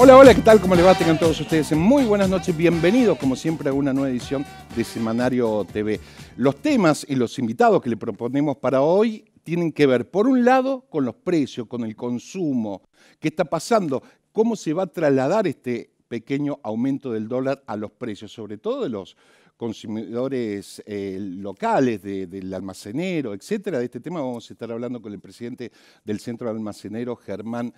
Hola, hola, ¿qué tal? ¿Cómo les va? Tengan todos ustedes muy buenas noches. Bienvenidos, como siempre, a una nueva edición de Semanario TV. Los temas y los invitados que le proponemos para hoy tienen que ver, por un lado, con los precios, con el consumo. ¿Qué está pasando? ¿Cómo se va a trasladar este pequeño aumento del dólar a los precios, sobre todo de los consumidores locales, del almacenero, etcétera? De este tema vamos a estar hablando con el presidente del Centro Almacenero, Germán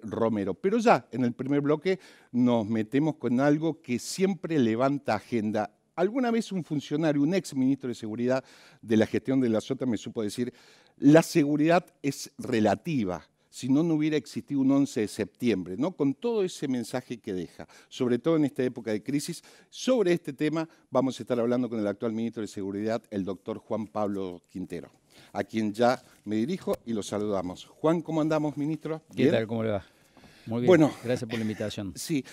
Romero. Pero ya en el primer bloque nos metemos con algo que siempre levanta agenda. Alguna vez un funcionario, un ex ministro de Seguridad de la gestión de la Sota me supo decir, la seguridad es relativa. Si no, no hubiera existido un 11 de septiembre, ¿no? Con todo ese mensaje que deja, sobre todo en esta época de crisis. Sobre este tema vamos a estar hablando con el actual ministro de Seguridad, el doctor Juan Pablo Quintero, a quien ya me dirijo y lo saludamos. Juan, ¿cómo andamos, ministro? ¿Bien? ¿Qué tal? ¿Cómo le va? Muy bien, bueno, gracias por la invitación. Sí,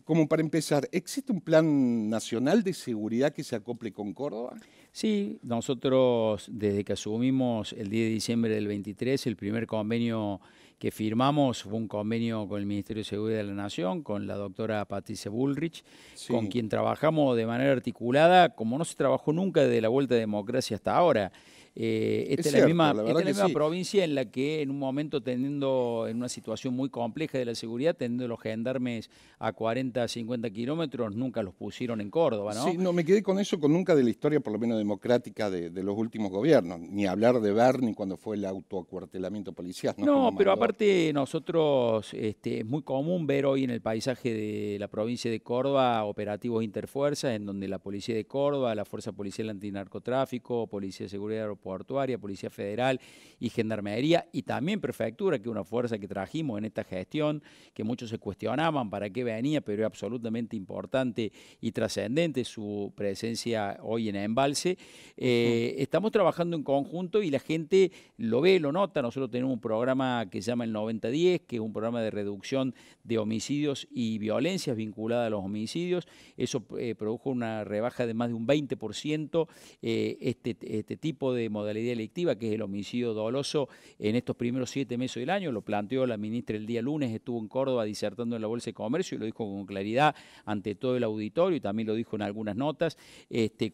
como para empezar, ¿existe un plan nacional de seguridad que se acople con Córdoba? Sí, nosotros desde que asumimos el 10 de diciembre del 23, el primer convenio que firmamos fue un convenio con el Ministerio de Seguridad de la Nación, con la doctora Patricia Bullrich, sí, con quien trabajamos de manera articulada, como no se trabajó nunca desde la vuelta de democracia hasta ahora. Esta es la misma provincia en la que en un momento, teniendo en una situación muy compleja de la seguridad, teniendo los gendarmes a 40, 50 kilómetros, nunca los pusieron en Córdoba, ¿no? Sí, no, me quedé con eso, con nunca de la historia, por lo menos democrática, de los últimos gobiernos. Ni hablar de Berni cuando fue el autoacuartelamiento policial. No, pero aparte nosotros, es muy común ver hoy en el paisaje de la provincia de Córdoba operativos interfuerzas, en donde la Policía de Córdoba, la Fuerza Policial Antinarcotráfico, Policía de Seguridad Portuaria, Policía Federal y Gendarmería, y también Prefectura, que es una fuerza que trajimos en esta gestión, que muchos se cuestionaban para qué venía, pero es absolutamente importante y trascendente su presencia hoy en Embalse. Estamos trabajando en conjunto y la gente lo ve, lo nota. Nosotros tenemos un programa que se llama el 9010, que es un programa de reducción de homicidios y violencias vinculada a los homicidios. Eso produjo una rebaja de más de un 20%. Este tipo de modalidad delictiva, que es el homicidio doloso, en estos primeros 7 meses del año. Lo planteó la ministra el día lunes, estuvo en Córdoba disertando en la Bolsa de Comercio y lo dijo con claridad ante todo el auditorio y también lo dijo en algunas notas.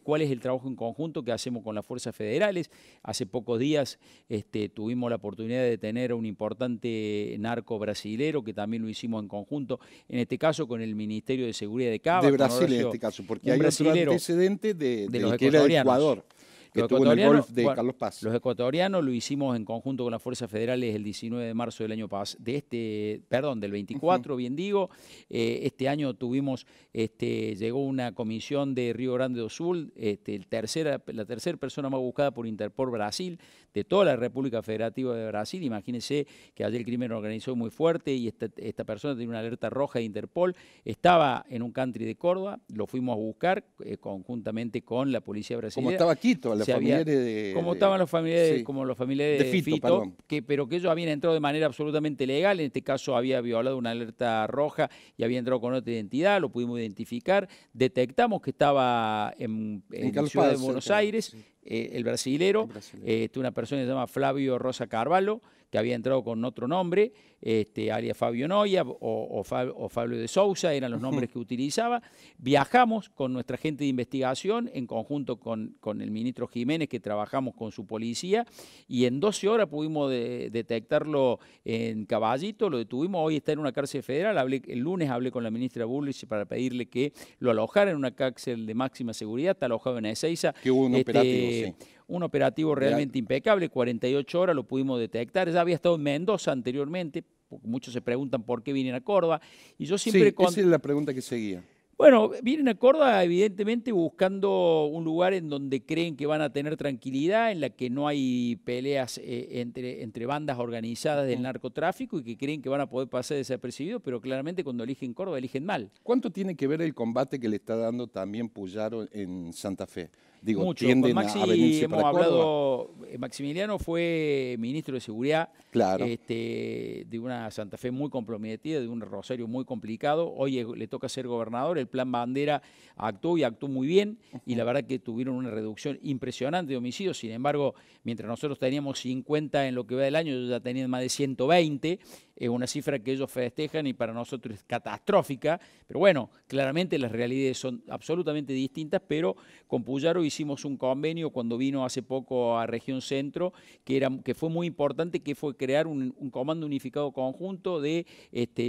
¿Cuál es el trabajo en conjunto que hacemos con las fuerzas federales? Hace pocos días tuvimos la oportunidad de tener a un importante narco brasilero, que también lo hicimos en conjunto, en este caso con el Ministerio de Seguridad de Cava. De Brasil en este caso, porque hay otro antecedente de los que era de Ecuador. Los ecuatorianos lo hicimos en conjunto con las fuerzas federales el 19 de marzo del año pasado, del 24, bien digo. Este año tuvimos, llegó una comisión de Río Grande do Sul, la tercera persona más buscada por Interpol Brasil, de toda la República Federativa de Brasil. Imagínense que allí el crimen organizado muy fuerte y esta persona tenía una alerta roja de Interpol, estaba en un country de Córdoba, lo fuimos a buscar conjuntamente con la policía brasileña. Como estaba Quito, como estaban los familiares, sí, como los familiares de Fito, pero que ellos habían entrado de manera absolutamente legal. En este caso había violado una alerta roja y había entrado con otra identidad, lo pudimos identificar, detectamos que estaba en Ciudad de Buenos Aires, sí, el brasilero, una persona que se llama Flavio Rosa Carvalho, que había entrado con otro nombre, alias Fabio Noia o Fabio de Sousa, eran los nombres que utilizaba. Viajamos con nuestra gente de investigación en conjunto con el ministro Jiménez, que trabajamos con su policía, y en 12 horas pudimos detectarlo en Caballito, lo detuvimos. Hoy está en una cárcel federal. El lunes hablé con la ministra Bullrich para pedirle que lo alojara en una cárcel de máxima seguridad. Está alojado en Ezeiza. Que hubo un operativo, sí. Un operativo realmente impecable, 48 horas lo pudimos detectar. Ya había estado en Mendoza anteriormente, porque muchos se preguntan por qué vienen a Córdoba. Y yo siempre esa es la pregunta que seguía. Bueno, vienen a Córdoba evidentemente buscando un lugar en donde creen que van a tener tranquilidad, en la que no hay peleas entre bandas organizadas del narcotráfico y que creen que van a poder pasar desapercibidos, pero claramente cuando eligen Córdoba eligen mal. ¿Cuánto tiene que ver el combate que le está dando también Puyaro en Santa Fe? Digo, Mucho. tienden Con Maxi a venirse hemos para Córdoba. hablado, Maximiliano fue ministro de Seguridad Claro. de una Santa Fe muy comprometida, de un Rosario muy complicado. Hoy le toca ser gobernador, el plan Bandera actuó y actuó muy bien y la verdad que tuvieron una reducción impresionante de homicidios. Sin embargo, mientras nosotros teníamos 50 en lo que va del año, ellos ya tenían más de 120. Es una cifra que ellos festejan y para nosotros es catastrófica, pero bueno, claramente las realidades son absolutamente distintas, pero con Puyaro hicimos un convenio cuando vino hace poco a Región Centro, que fue muy importante, que fue crear un comando unificado conjunto de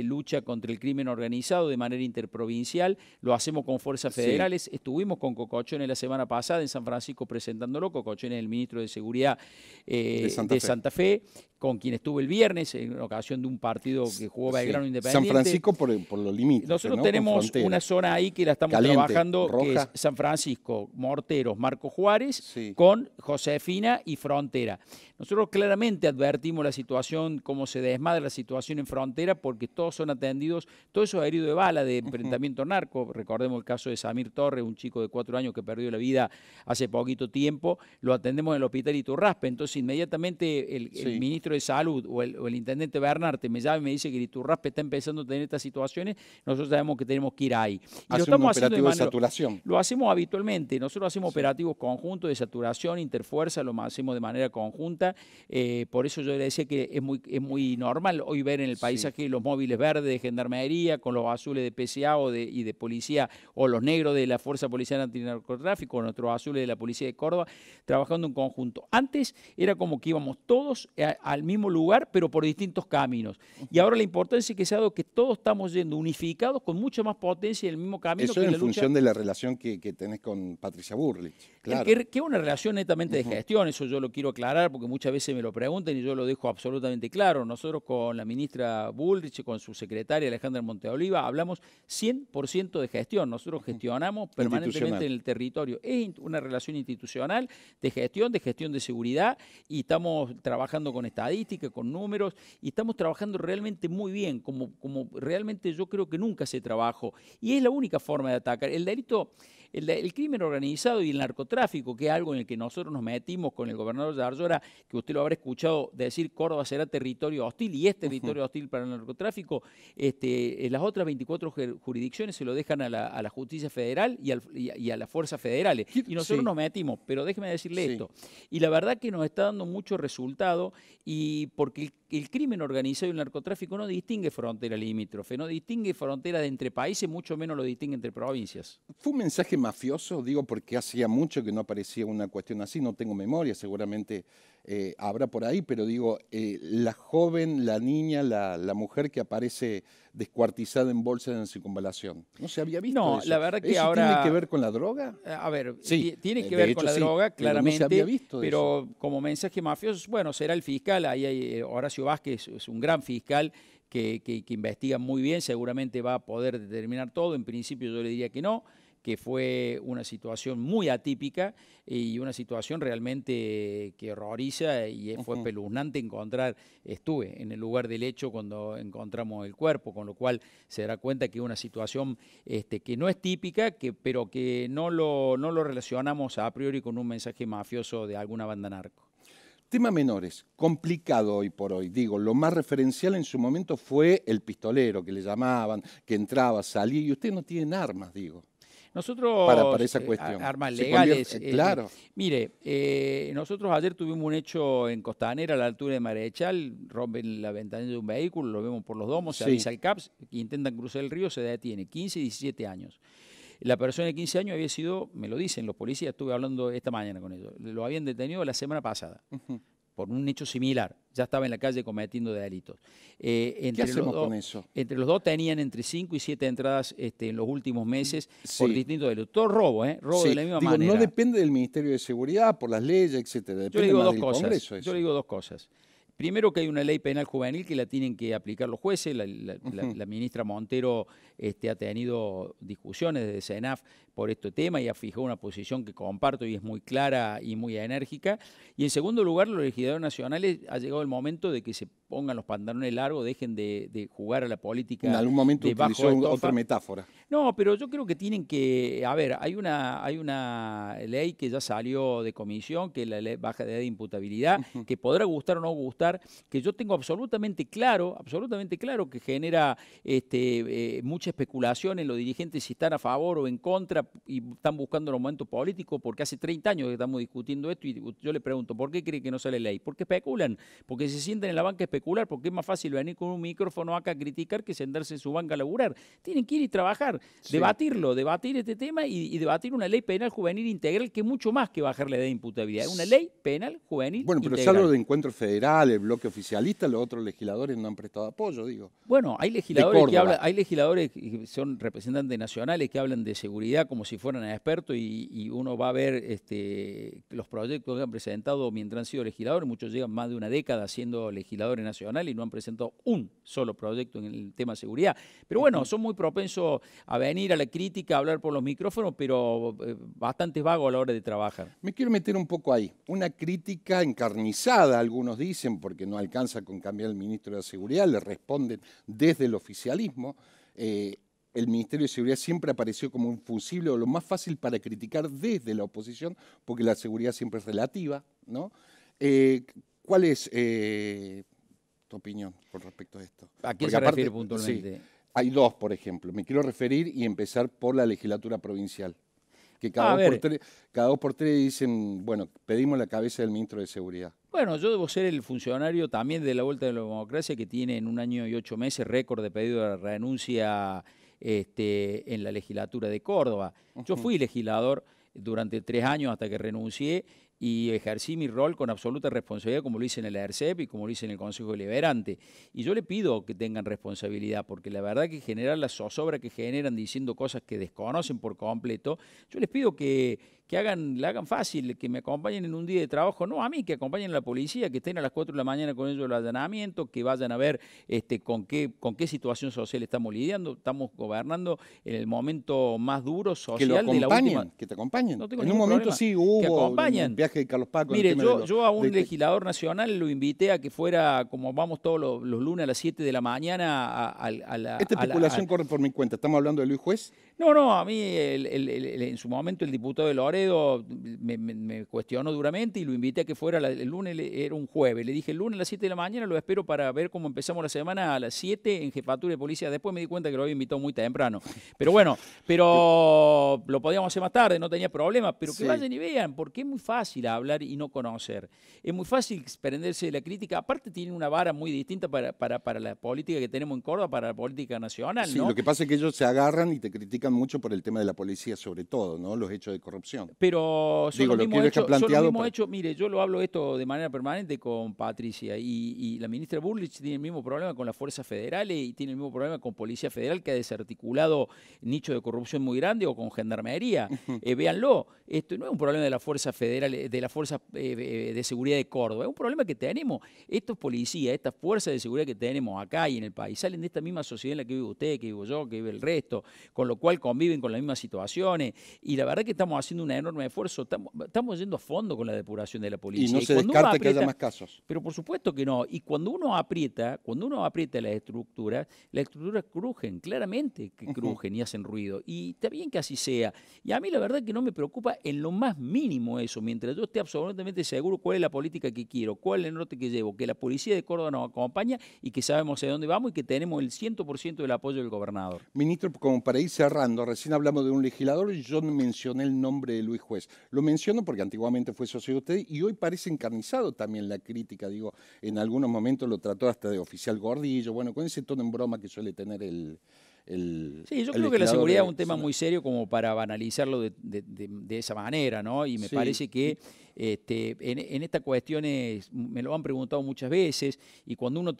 lucha contra el crimen organizado de manera interprovincial. Lo hacemos con fuerzas federales. Sí. Estuvimos con Cocochones la semana pasada en San Francisco presentándolo. Cocochones es el ministro de Seguridad de Santa Fe, con quien estuve el viernes en ocasión de un partido que jugó Belgrano Independiente. San Francisco por los límites. Nosotros, ¿no?, tenemos una zona ahí que la estamos trabajando, roja, que es San Francisco, Morteros, Marco Juárez, con Josefina y Frontera. Nosotros claramente advertimos la situación, cómo se desmadra la situación en Frontera, porque todos son atendidos, todo eso herido de bala, de enfrentamiento narco. Recordemos el caso de Samir Torres, un chico de 4 años que perdió la vida hace poquito tiempo. Lo atendemos en el hospital Iturraspe. Entonces, inmediatamente el ministro de Salud o el intendente Bernarte me llama y me dice que Iturraspe está empezando a tener estas situaciones, nosotros sabemos que tenemos que ir ahí. Y lo estamos haciendo de saturación. Lo hacemos habitualmente. Nosotros hacemos operativos conjuntos de saturación, interfuerza, lo hacemos de manera conjunta. Por eso yo le decía que es muy normal hoy ver en el paisaje los móviles verdes de gendarmería con los azules de PCA y de policía, o los negros de la Fuerza Policial Antinarcotráfico, o nuestros azules de la Policía de Córdoba, trabajando en conjunto. Antes era como que íbamos todos al mismo lugar, pero por distintos caminos. Y ahora la importancia es que se ha dado que todos estamos yendo unificados con mucha más potencia en el mismo camino. Eso que en la función lucha, de la relación que tenés con Patricia Burlich. Claro. Que es una relación netamente de gestión, eso yo lo quiero aclarar porque muchas veces me lo preguntan y yo lo dejo absolutamente claro. Nosotros con la ministra Bullrich, con su secretaria Alejandra Monteoliva, hablamos 100% de gestión. Nosotros gestionamos permanentemente en el territorio. Es una relación institucional de gestión de seguridad, y estamos trabajando con estadística, con números, y estamos trabajando realmente muy bien, como realmente yo creo que nunca se trabajó. Y es la única forma de atacar. El delito, el crimen organizado y el narcotráfico, que es algo en el que nosotros nos metimos con el gobernador de Ayora, que usted lo habrá escuchado decir, Córdoba será territorio hostil, y es territorio hostil para el narcotráfico. Las otras 24 jurisdicciones se lo dejan a la justicia federal y a las fuerzas federales. Y nosotros nos metimos, pero déjeme decirle esto. Y la verdad que nos está dando mucho resultado, y porque el crimen organizado y el narcotráfico no distingue frontera limítrofe, no distingue frontera de entre países, mucho menos lo distingue entre provincias. ¿Fue un mensaje mafioso? Digo, porque hacía mucho que no aparecía una cuestión así, no tengo memoria, seguramente habrá por ahí, pero digo, la joven, la niña, la mujer que aparece descuartizada en bolsa en circunvalación, ¿no se había visto no, eso? la verdad que ¿Eso ahora tiene que ver con la droga? A ver, sí, tiene que ver con la droga, claramente, pero no se había visto pero eso. Como mensaje mafioso, bueno, será el fiscal, ahí hay Horacio Vázquez, es un gran fiscal que investiga muy bien, seguramente va a poder determinar todo. En principio yo le diría que no, que fue una situación muy atípica y una situación realmente que horroriza, y fue espeluznante estuve en el lugar del hecho cuando encontramos el cuerpo, con lo cual se dará cuenta que es una situación que no es típica, pero que no lo relacionamos a priori con un mensaje mafioso de alguna banda narco. Tema menores, complicado hoy por hoy. Digo, lo más referencial en su momento fue el pistolero, que le llamaban, que entraba, salía, y ustedes no tienen armas, digo. Nosotros, para esa cuestión. Armas legales. Claro. Mire, nosotros ayer tuvimos un hecho en Costanera, a la altura de Marechal, rompen la ventanilla de un vehículo, lo vemos por los domos, se avisa al CAPS, intentan cruzar el río, se detiene, 15 y 17 años. La persona de 15 años había sido, me lo dicen los policías, estuve hablando esta mañana con ellos, lo habían detenido la semana pasada. Por un hecho similar, ya estaba en la calle cometiendo delitos. ¿Qué hacemos con eso? Entre los dos tenían entre 5 y 7 entradas en los últimos meses por distintos delitos. Todo robo, robo de la misma manera. No depende del Ministerio de Seguridad, por las leyes, etcétera. Yo le digo dos cosas. Primero que hay una ley penal juvenil que la tienen que aplicar los jueces. La ministra Montero ha tenido discusiones desde CENAF por este tema y ha fijado una posición que comparto y es muy clara y muy enérgica. Y en segundo lugar, los legisladores nacionales ha llegado el momento de que se pongan los pantalones largos, dejen de jugar a la política. En algún momento de bajo utilizó estofa. otra metáfora. No, pero yo creo que tienen que, a ver, hay una ley que ya salió de comisión, que es la ley baja de edad de imputabilidad, que podrá gustar o no gustar, que yo tengo absolutamente claro que genera mucha especulación en los dirigentes si están a favor o en contra y están buscando los momentos políticos, porque hace 30 años que estamos discutiendo esto y yo le pregunto, ¿por qué cree que no sale ley? Porque especulan, porque se sientan en la banca a especular, porque es más fácil venir con un micrófono acá a criticar que sentarse en su banca a laburar. Tienen que ir y trabajar. Sí. Debatir este tema y debatir una ley penal juvenil integral que es mucho más que bajar la edad de imputabilidad. Es una ley penal juvenil Bueno, pero integral. salvo de Encuentro Federal, el bloque oficialista, los otros legisladores no han prestado apoyo, digo. Bueno, hay legisladores que son representantes nacionales que hablan de seguridad como si fueran expertos y uno va a ver los proyectos que han presentado mientras han sido legisladores. Muchos llevan más de una década siendo legisladores nacionales y no han presentado un solo proyecto en el tema de seguridad. Pero bueno, son muy propensos a venir a la crítica, a hablar por los micrófonos, pero bastante vagos a la hora de trabajar. Me quiero meter un poco ahí. Una crítica encarnizada, algunos dicen, porque no alcanza con cambiar el ministro de la Seguridad, le responden desde el oficialismo. El Ministerio de Seguridad siempre apareció como un fusible o lo más fácil para criticar desde la oposición, porque la seguridad siempre es relativa, ¿no? ¿Cuál es tu opinión con respecto a esto? ¿A quién se refiere puntualmente? Sí, hay dos, por ejemplo. Me quiero referir y empezar por la legislatura provincial. Que cada dos por tres dicen, bueno, pedimos la cabeza del ministro de Seguridad. Bueno, yo debo ser el funcionario también de la Vuelta de la Democracia que tiene en 1 año y 8 meses récord de pedido de renuncia en la legislatura de Córdoba. Yo fui legislador durante 3 años hasta que renuncié y ejercí mi rol con absoluta responsabilidad como lo hice en el ERCEP y como lo hice en el Consejo Deliberante. Y yo le pido que tengan responsabilidad, porque la verdad que generar la zozobra que generan diciendo cosas que desconocen por completo, yo les pido que la hagan fácil, que me acompañen en un día de trabajo, no a mí, que acompañen a la policía, que estén a las 4 de la mañana con ellos el allanamiento, que vayan a ver con qué situación social estamos lidiando. Estamos gobernando en el momento más duro social de la última. Que te acompañen. No tengo en un momento problema. sí hubo que acompañan. Un viaje de Carlos Paco. Mire, yo a un legislador nacional lo invité a que fuera, como vamos todos los lunes a las 7 de la mañana, a la... Esta especulación corre por mi cuenta. ¿Estamos hablando de Luis Juez? No, a mí en su momento el diputado de Loredo me cuestionó duramente y lo invité a que fuera el lunes, era un jueves. Le dije el lunes a las 7 de la mañana lo espero para ver cómo empezamos la semana a las 7 en Jefatura de Policía. Después me di cuenta que lo había invitado muy temprano. Pero bueno, lo podíamos hacer más tarde, no tenía problema. Pero que vayan y vean, porque es muy fácil hablar y no conocer. Es muy fácil prenderse de la crítica. Aparte tienen una vara muy distinta para la política que tenemos en Córdoba, para la política nacional, sí, ¿no? Lo que pasa es que ellos se agarran y te critican mucho por el tema de la policía, sobre todo, ¿no? Los hechos de corrupción. Pero son los mismos hechos. Mire, yo lo hablo esto de manera permanente con Patricia y la ministra Burlich tiene el mismo problema con las fuerzas federales y tiene el mismo problema con Policía Federal, que ha desarticulado nichos de corrupción muy grande, o con Gendarmería. Véanlo, esto no es un problema de la Fuerza Federal, de la Fuerza de Seguridad de Córdoba, es un problema que tenemos. Estos policías, estas fuerzas de seguridad que tenemos acá y en el país, salen de esta misma sociedad en la que vive usted, que vivo yo, que vive el resto, con lo cual conviven con las mismas situaciones, y la verdad que estamos haciendo un enorme esfuerzo, estamos yendo a fondo con la depuración de la policía. Y no se descarta que haya más casos. Pero por supuesto que no, y cuando uno aprieta las estructuras crujen, claramente que crujen y hacen ruido, y está bien que así sea, y a mí la verdad que no me preocupa en lo más mínimo eso, mientras yo esté absolutamente seguro cuál es la política que quiero, cuál es el norte que llevo, que la policía de Córdoba nos acompaña y que sabemos hacia dónde vamos y que tenemos el 100% del apoyo del gobernador. Ministro, como para ir cerrando, recién hablamos de un legislador y yo mencioné el nombre de Luis Juez. Lo menciono porque antiguamente fue socio de usted y hoy parece encarnizado también la crítica, digo, en algunos momentos lo trató hasta de oficial gordillo, bueno, con ese tono en broma que suele tener el Sí, yo creo que la seguridad es un tema muy serio como para banalizarlo de esa manera, ¿no? Y me parece que en estas cuestiones me lo han preguntado muchas veces, y cuando uno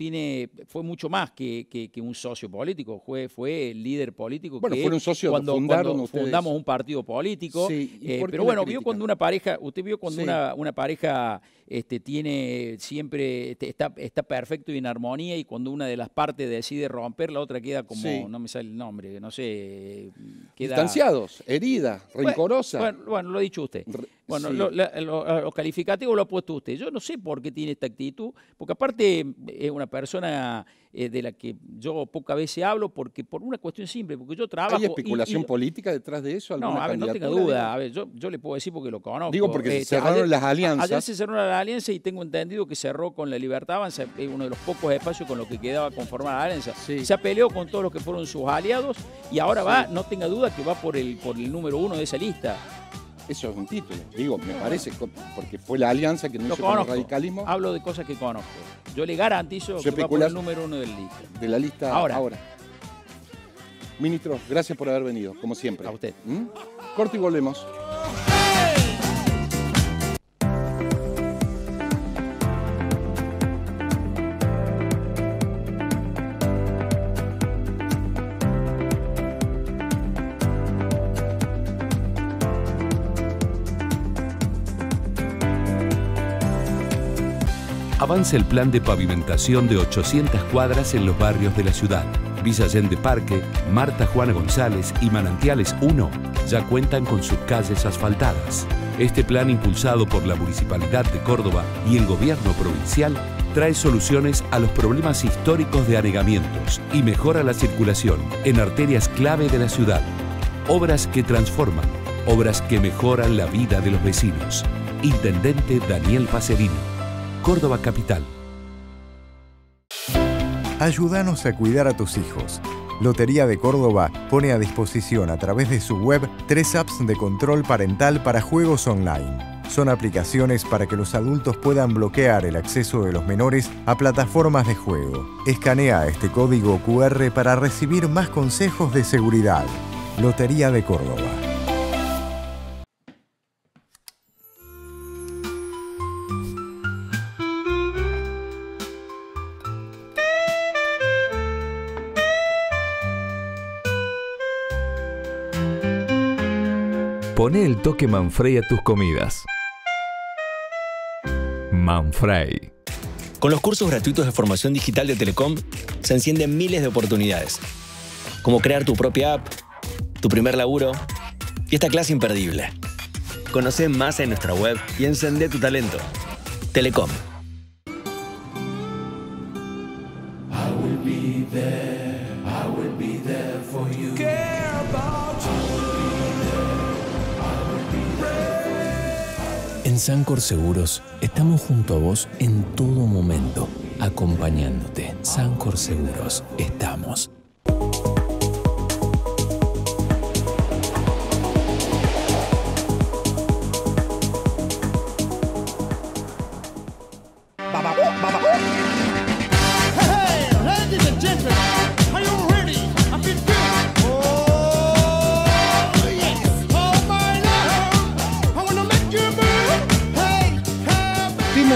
fue mucho más que un socio político, fue el líder político. Bueno, fueron socios cuando fundamos un partido político, pero bueno, vio cuando una pareja, usted vio cuando una pareja tiene siempre, está perfecto y en armonía, y cuando una de las partes decide romper, la otra queda como, no me sale el nombre, no sé, queda... Distanciados, herida, rencorosa. Bueno, lo ha dicho usted. Bueno, los calificativos lo ha puesto usted. Yo no sé por qué tiene esta actitud, porque aparte es una persona de la que yo pocas veces hablo, porque por una cuestión simple, porque yo trabajo... ¿Hay especulación política detrás de eso? No, a ver, no tenga duda. A ver, yo le puedo decir porque lo conozco. Digo, porque se cerraron las alianzas. Ayer se cerró la alianza y tengo entendido que cerró con la Libertad Avanza, es uno de los pocos espacios con los que quedaba conformada la alianza. Se peleó con todos los que fueron sus aliados y ahora va, no tenga duda, que va por el número 1 de esa lista. Eso es un título, digo, me parece, porque fue la alianza que no hizo con el radicalismo. Hablo de cosas que conozco. Yo le garantizo que va por el número 1 de la lista. De la lista ahora. Ministro, gracias por haber venido, como siempre. A usted. Corte y volvemos. Avanza el plan de pavimentación de 800 cuadras en los barrios de la ciudad. Villa Allende Parque, Marta Juana González y Manantiales 1 ya cuentan con sus calles asfaltadas. Este plan, impulsado por la Municipalidad de Córdoba y el Gobierno provincial, trae soluciones a los problemas históricos de anegamientos y mejora la circulación en arterias clave de la ciudad. Obras que transforman, obras que mejoran la vida de los vecinos. Intendente Daniel Pacerini. Córdoba Capital. Ayúdanos a cuidar a tus hijos. Lotería de Córdoba pone a disposición a través de su web 3 apps de control parental para juegos online. Son aplicaciones para que los adultos puedan bloquear el acceso de los menores a plataformas de juego. Escanea este código QR para recibir más consejos de seguridad. Lotería de Córdoba. Poné el toque Manfrey a tus comidas. Manfrey. Con los cursos gratuitos de formación digital de Telecom, se encienden miles de oportunidades. Como crear tu propia app, tu primer laburo y esta clase imperdible. Conocé más en nuestra web y encendé tu talento. Telecom. En Sancor Seguros estamos junto a vos en todo momento, acompañándote. Sancor Seguros, estamos.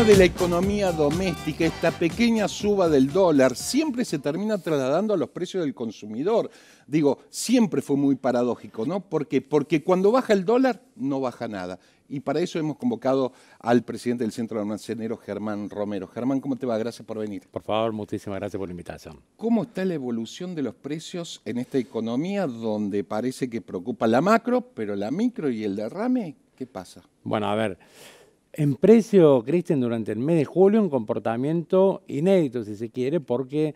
De la economía doméstica, esta pequeña suba del dólar siempre se termina trasladando a los precios del consumidor. Digo, siempre fue muy paradójico, ¿no? ¿Por qué? Porque cuando baja el dólar, no baja nada. Y para eso hemos convocado al presidente del Centro de Almaceneros, Germán Romero. Germán, ¿cómo te va? Gracias por venir. Por favor, muchísimas gracias por la invitación. ¿Cómo está la evolución de los precios en esta economía donde parece que preocupa la macro, pero la micro y el derrame? ¿Qué pasa? Bueno, a ver... En precio, Cristian, durante el mes de julio un comportamiento inédito, si se quiere, porque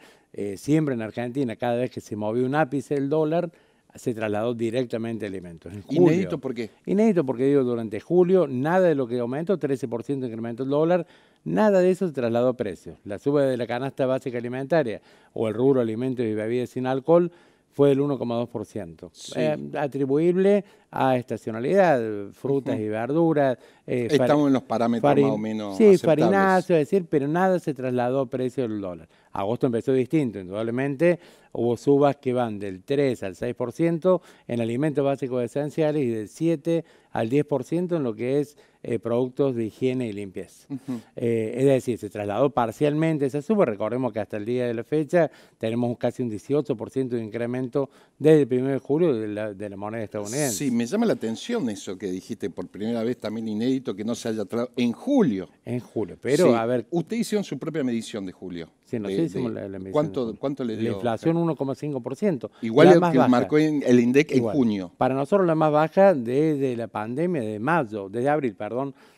siempre en Argentina, cada vez que se movió un ápice del dólar, se trasladó directamente a alimentos. En julio, ¿inédito por qué? Inédito porque, digo, durante julio, nada de lo que aumentó, 13% incrementó el dólar, nada de eso se trasladó a precios. La suba de la canasta básica alimentaria o el rubro alimentos y bebidas sin alcohol fue del 1,2%. Sí. Atribuible a estacionalidad, frutas y verduras. Estamos en los parámetros más o menos sí, aceptables. farináceos, es decir, pero nada se trasladó a precio del dólar. Agosto empezó distinto, indudablemente hubo subas que van del 3 al 6% en alimentos básicos esenciales y del 7 al 10% en lo que es productos de higiene y limpieza. Es decir, se trasladó parcialmente esa suba. Recordemos que hasta el día de la fecha tenemos casi un 18% de incremento desde el 1 de julio de la moneda estadounidense. Sí, me llama la atención eso que dijiste por primera vez, también inédito, que no se haya trasladado en julio. En julio, pero Sí. a ver... Ustedes hicieron su propia medición de julio. Sí, nosotros hicimos la medición. ¿Cuánto le dio? La inflación 1,5%. Igual la el más que baja. marcó el INDEC Igual. en junio. Para nosotros la más baja desde la pandemia, desde abril,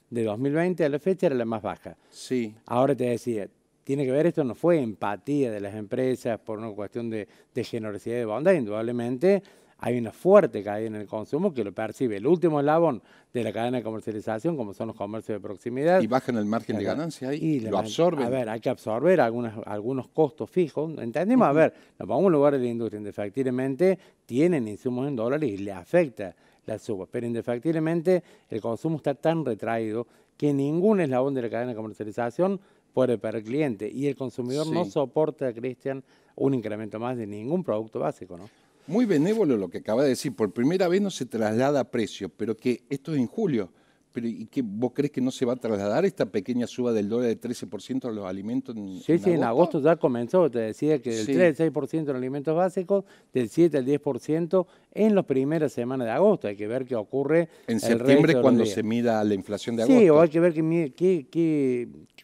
de 2020 a la fecha era la más baja. Sí. Ahora te decía, tiene que ver, esto no fue empatía de las empresas por una cuestión de generosidad y de bondad, indudablemente hay una fuerte caída en el consumo que lo percibe el último eslabón de la cadena de comercialización, como son los comercios de proximidad. Y bajan el margen de ganancia ahí, Y lo absorben. A ver, hay que absorber algunos costos fijos. Entendemos, a ver, nos vamos a un lugar de la industria, indefectiblemente tienen insumos en dólares y le afecta la suba, pero indefectiblemente el consumo está tan retraído que ningún eslabón de la cadena de comercialización puede perder cliente y el consumidor no soporta, Cristian, un incremento más de ningún producto básico, ¿no? Muy benévolo lo que acaba de decir. Por primera vez no se traslada a precio, pero que esto es en julio. Pero, ¿y qué, vos crees que no se va a trasladar esta pequeña suba del dólar de 13% a los alimentos en agosto ya comenzó, te decía que del 3 al 6% en alimentos básicos, del 7 al 10% en las primeras semanas de agosto. Hay que ver qué ocurre en septiembre cuando se mida la inflación de agosto. Sí, o hay que ver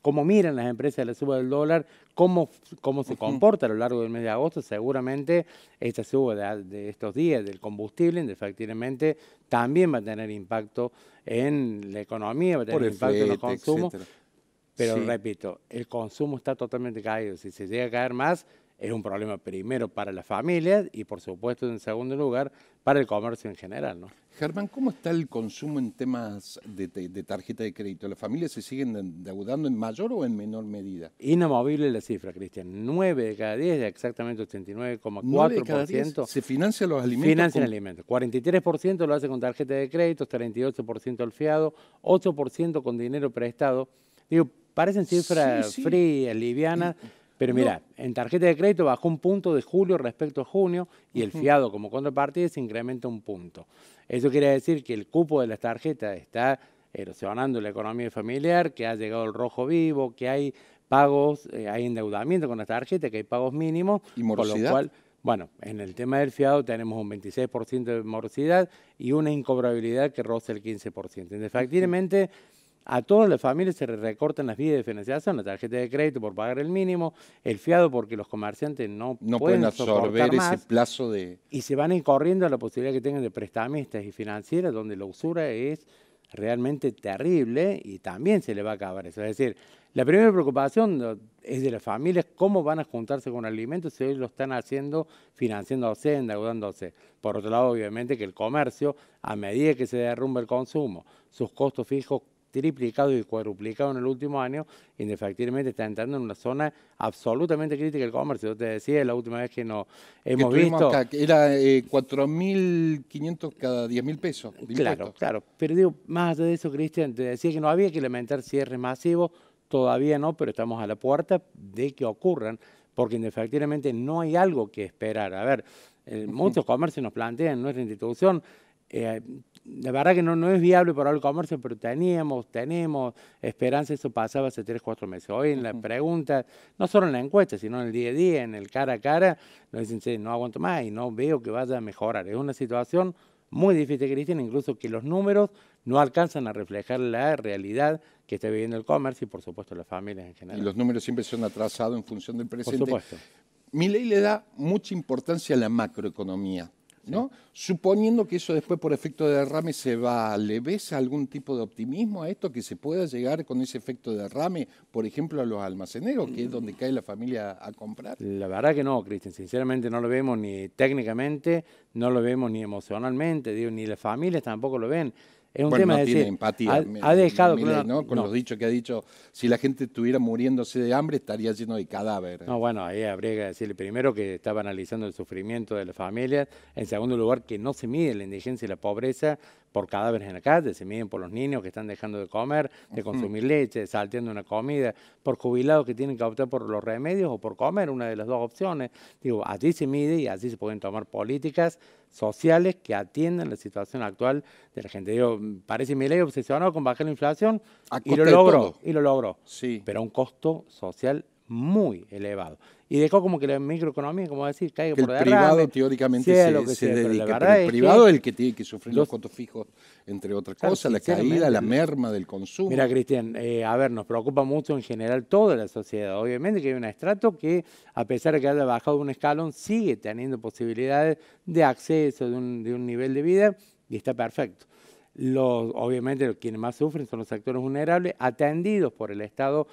cómo miran las empresas la suba del dólar, cómo se comporta a lo largo del mes de agosto. Seguramente esta suba de estos días del combustible, indefectiblemente, también va a tener impacto en la economía, va a tener impacto en los consumos. Pero repito, el consumo está totalmente caído. Si se llega a caer más, es un problema primero para las familias y, por supuesto, en segundo lugar, para el comercio en general, ¿no? Germán, ¿cómo está el consumo en temas de tarjeta de crédito? ¿Las familias se siguen endeudando en mayor o en menor medida? Inamovible la cifra, Cristian. 9 de cada 10, exactamente 89,4%. ¿Se financian los alimentos? Financian alimentos. 43% lo hace con tarjeta de crédito, 38% al fiado, 8% con dinero prestado. Digo, parecen cifras frías, livianas. Pero mira, en tarjeta de crédito bajó un punto de julio respecto a junio y el fiado como contrapartida se incrementa un punto. Eso quiere decir que el cupo de las tarjetas está erosionando la economía familiar, que ha llegado el rojo vivo, que hay pagos, hay endeudamiento con las tarjetas, que hay pagos mínimos. ¿Y morosidad? Con lo cual, bueno, en el tema del fiado tenemos un 26% de morosidad y una incobrabilidad que roza el 15%. Efectivamente, a todas las familias se recortan las vías de financiación, la tarjeta de crédito por pagar el mínimo, el fiado porque los comerciantes no pueden absorber más, ese plazo de... Y se van a ir corriendo a la posibilidad que tengan de prestamistas y financieras, donde la usura es realmente terrible y también se le va a acabar eso. Es decir, la primera preocupación es de las familias, cómo van a juntarse con alimentos si hoy lo están haciendo financiándose, endeudándose. Por otro lado, obviamente que el comercio, a medida que se derrumba el consumo, sus costos fijos triplicado y cuadruplicado en el último año, indefectiblemente está entrando en una zona absolutamente crítica del comercio. Yo te decía la última vez que nos hemos visto... Acá, que era 4.500 cada 10.000 pesos. Claro. Pero digo, más allá de eso, Cristian, te decía que no había que lamentar cierres masivos, todavía no, pero estamos a la puerta de que ocurran, porque indefectiblemente no hay algo que esperar. A ver, muchos comercios nos plantean en nuestra institución, la verdad que no es viable para el comercio, pero tenemos esperanza, eso pasaba hace 3, 4 meses. Hoy en la pregunta, no solo en la encuesta, sino en el día a día, en el cara a cara, nos dicen, sí, no aguanto más y no veo que vaya a mejorar. Es una situación muy difícil, Cristian, incluso que los números no alcanzan a reflejar la realidad que está viviendo el comercio y, por supuesto, las familias en general. Y los números siempre son atrasados en función del presente. Por supuesto. Milei le da mucha importancia a la macroeconomía, ¿no? Suponiendo que eso después por efecto de derrame se va, ¿le ves algún tipo de optimismo a esto, que se pueda llegar con ese efecto de derrame, por ejemplo, a los almaceneros, que es donde cae la familia a comprar? La verdad que no, Cristian, sinceramente no lo vemos ni técnicamente, no lo vemos ni emocionalmente, digo, ni las familias tampoco lo ven. Es un bueno, tema no de tiene decir, empatía. ha dejado Milei, claro, ¿no? Con no. los dichos que ha dicho, si la gente estuviera muriéndose de hambre, estaría lleno de cadáveres. No, bueno, ahí habría que decirle primero que estaba analizando el sufrimiento de las familias, en segundo lugar que no se mide la indigencia y la pobreza por cadáveres en la calle, se miden por los niños que están dejando de comer, de consumir leche, salteando una comida, por jubilados que tienen que optar por los remedios o por comer, una de las dos opciones. Digo, así se mide y así se pueden tomar políticas sociales que atiendan la situación actual de la gente. Digo, parece Milei obsesionado con bajar la inflación y lo logró, Sí. pero a un costo social muy elevado. Y dejó como que la microeconomía, como decir, caiga Que por el derrame, privado teóricamente sea lo que se sea, pero la dedica, verdad pero el es privado que es el que tiene que sufrir los costos fijos, entre otras Claro, cosas, la sinceramente, caída, la merma del consumo. Mira, Cristian, a ver, nos preocupa mucho en general toda la sociedad. Obviamente que hay un estrato que, a pesar de que haya bajado un escalón, sigue teniendo posibilidades de acceso, de un nivel de vida, y está perfecto. Obviamente quienes más sufren son los sectores vulnerables, atendidos por el Estado,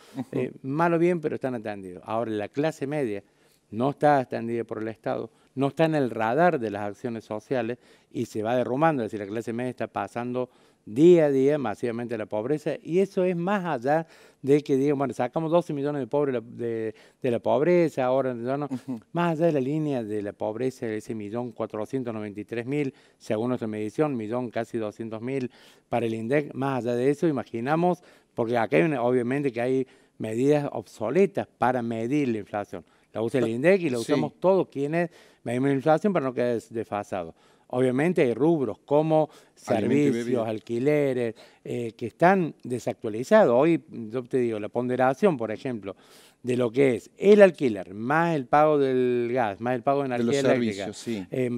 mal o bien, pero están atendidos. Ahora, la clase media no está atendida por el Estado, no está en el radar de las acciones sociales y se va derrumbando, es decir, la clase media está pasando día a día masivamente a la pobreza, y eso es más allá de que digan, bueno, sacamos 12 millones de pobres de la pobreza, ahora no, más allá de la línea de la pobreza, ese 1.493.000, según nuestra medición, casi 200.000 para el INDEC, más allá de eso, imaginamos, porque acá hay obviamente que hay medidas obsoletas para medir la inflación. La usa el INDEC y la usamos todos quienes medimos la inflación para no quedar desfasados. Obviamente hay rubros como servicios, alquileres, que están desactualizados. Hoy, yo te digo, la ponderación, por ejemplo, de lo que es el alquiler, más el pago del gas, más el pago de energía eléctrica,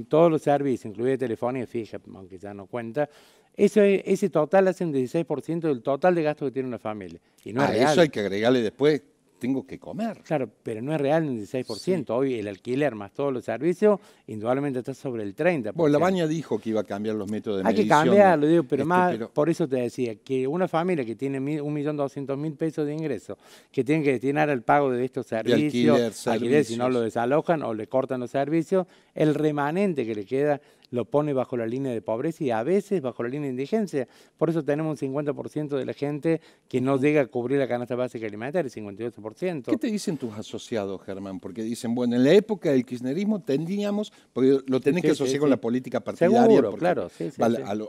todos los servicios, incluida telefonía fija, aunque ya no cuenta, ese total hace un 16% del total de gasto que tiene una familia. Y no es real. Eso hay que agregarle después, tengo que comer. Claro, pero no es real un 16%. Sí. Hoy el alquiler más todos los servicios, indudablemente está sobre el 30%. Bueno, la Baña dijo que iba a cambiar los métodos de medición. Hay que cambiarlo, digo, pero por eso te decía, que una familia que tiene 1.200.000 pesos de ingreso, que tiene que destinar al pago de estos servicios, alquiler, si no lo desalojan o le cortan los servicios, el remanente que le queda lo pone bajo la línea de pobreza y a veces bajo la línea de indigencia. Por eso tenemos un 50% de la gente que no llega a cubrir la canasta básica alimentaria, el 58%. ¿Qué te dicen tus asociados, Germán? Porque dicen, bueno, en la época del kirchnerismo tendríamos, porque lo tenés que asociar con la política partidaria. Seguro, claro.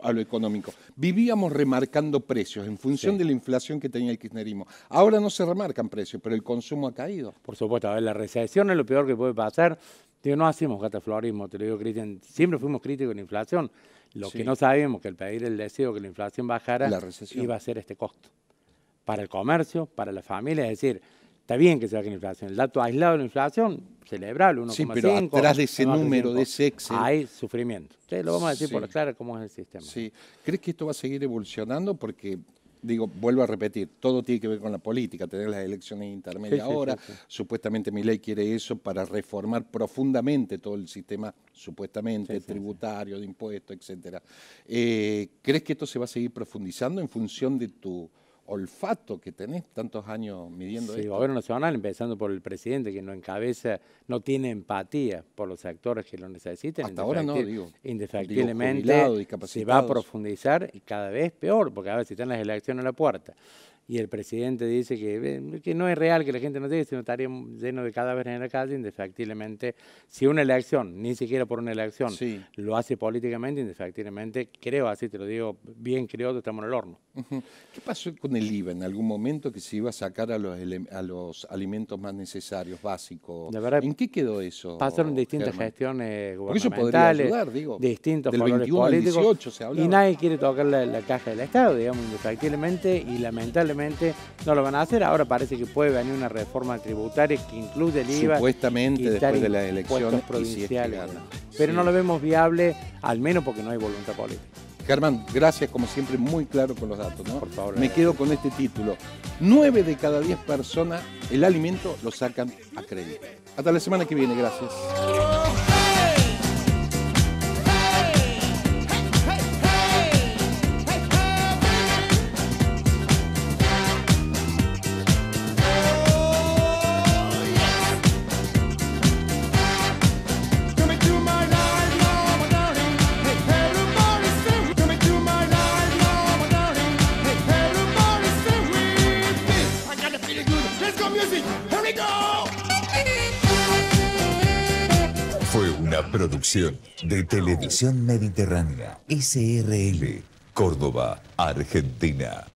A lo económico. Vivíamos remarcando precios en función de la inflación que tenía el kirchnerismo. Ahora no se remarcan precios, pero el consumo ha caído. Por supuesto, a ver, la recesión es lo peor que puede pasar. Digo, no hacemos cataflorismo, te lo digo, Cristian. Siempre fuimos críticos de la inflación. Lo que no sabíamos, que al pedir el deseo que la inflación bajara, iba a ser este costo. Para el comercio, para la familia, es decir, está bien que se baje la inflación. El dato aislado de la inflación, celebrable, 1,5. Sí, pero atrás de ese número, de ese Excel, hay sufrimiento. Entonces, lo vamos a decir por la clara cómo es el sistema. Sí. ¿Crees que esto va a seguir evolucionando? Porque... Digo, vuelvo a repetir, todo tiene que ver con la política, tener las elecciones intermedias ahora. Supuestamente Milei quiere eso para reformar profundamente todo el sistema, supuestamente, tributario, de impuestos, etcétera. ¿Crees que esto se va a seguir profundizando en función de tu olfato que tenés tantos años midiendo esto? Sí, gobierno nacional, empezando por el presidente que no encabeza, no tiene empatía por los sectores que lo necesiten. Hasta ahora no, digo. Indefectiblemente se va a profundizar y cada vez peor, porque a ver si están las elecciones a la puerta y el presidente dice que no es real que la gente no llegue, sino estaría lleno de cadáveres en la calle, indefectiblemente, si una elección, ni siquiera por una elección, lo hace políticamente, indefectiblemente, creo, así te lo digo, bien creo que estamos en el horno. ¿Qué pasó con el IVA en algún momento que se iba a sacar a los alimentos más necesarios, básicos? Verdad, ¿en qué quedó eso? Pasaron distintas gestiones gubernamentales, porque eso podría ayudar, digo, distintos del colores 21 políticos, al 18 se hablaba. Y nadie quiere tocar la caja del Estado, digamos, indefectiblemente, y lamentablemente no lo van a hacer. Ahora parece que puede venir una reforma tributaria que incluye el IVA. Supuestamente después de las elecciones provinciales. Pero no lo vemos viable, al menos porque no hay voluntad política. Germán, gracias, como siempre, muy claro con los datos, ¿no? Por favor. Me quedo con este título. 9 de cada 10 personas el alimento lo sacan a crédito. Hasta la semana que viene, gracias. Producción de Televisión Mediterránea, SRL, Córdoba, Argentina.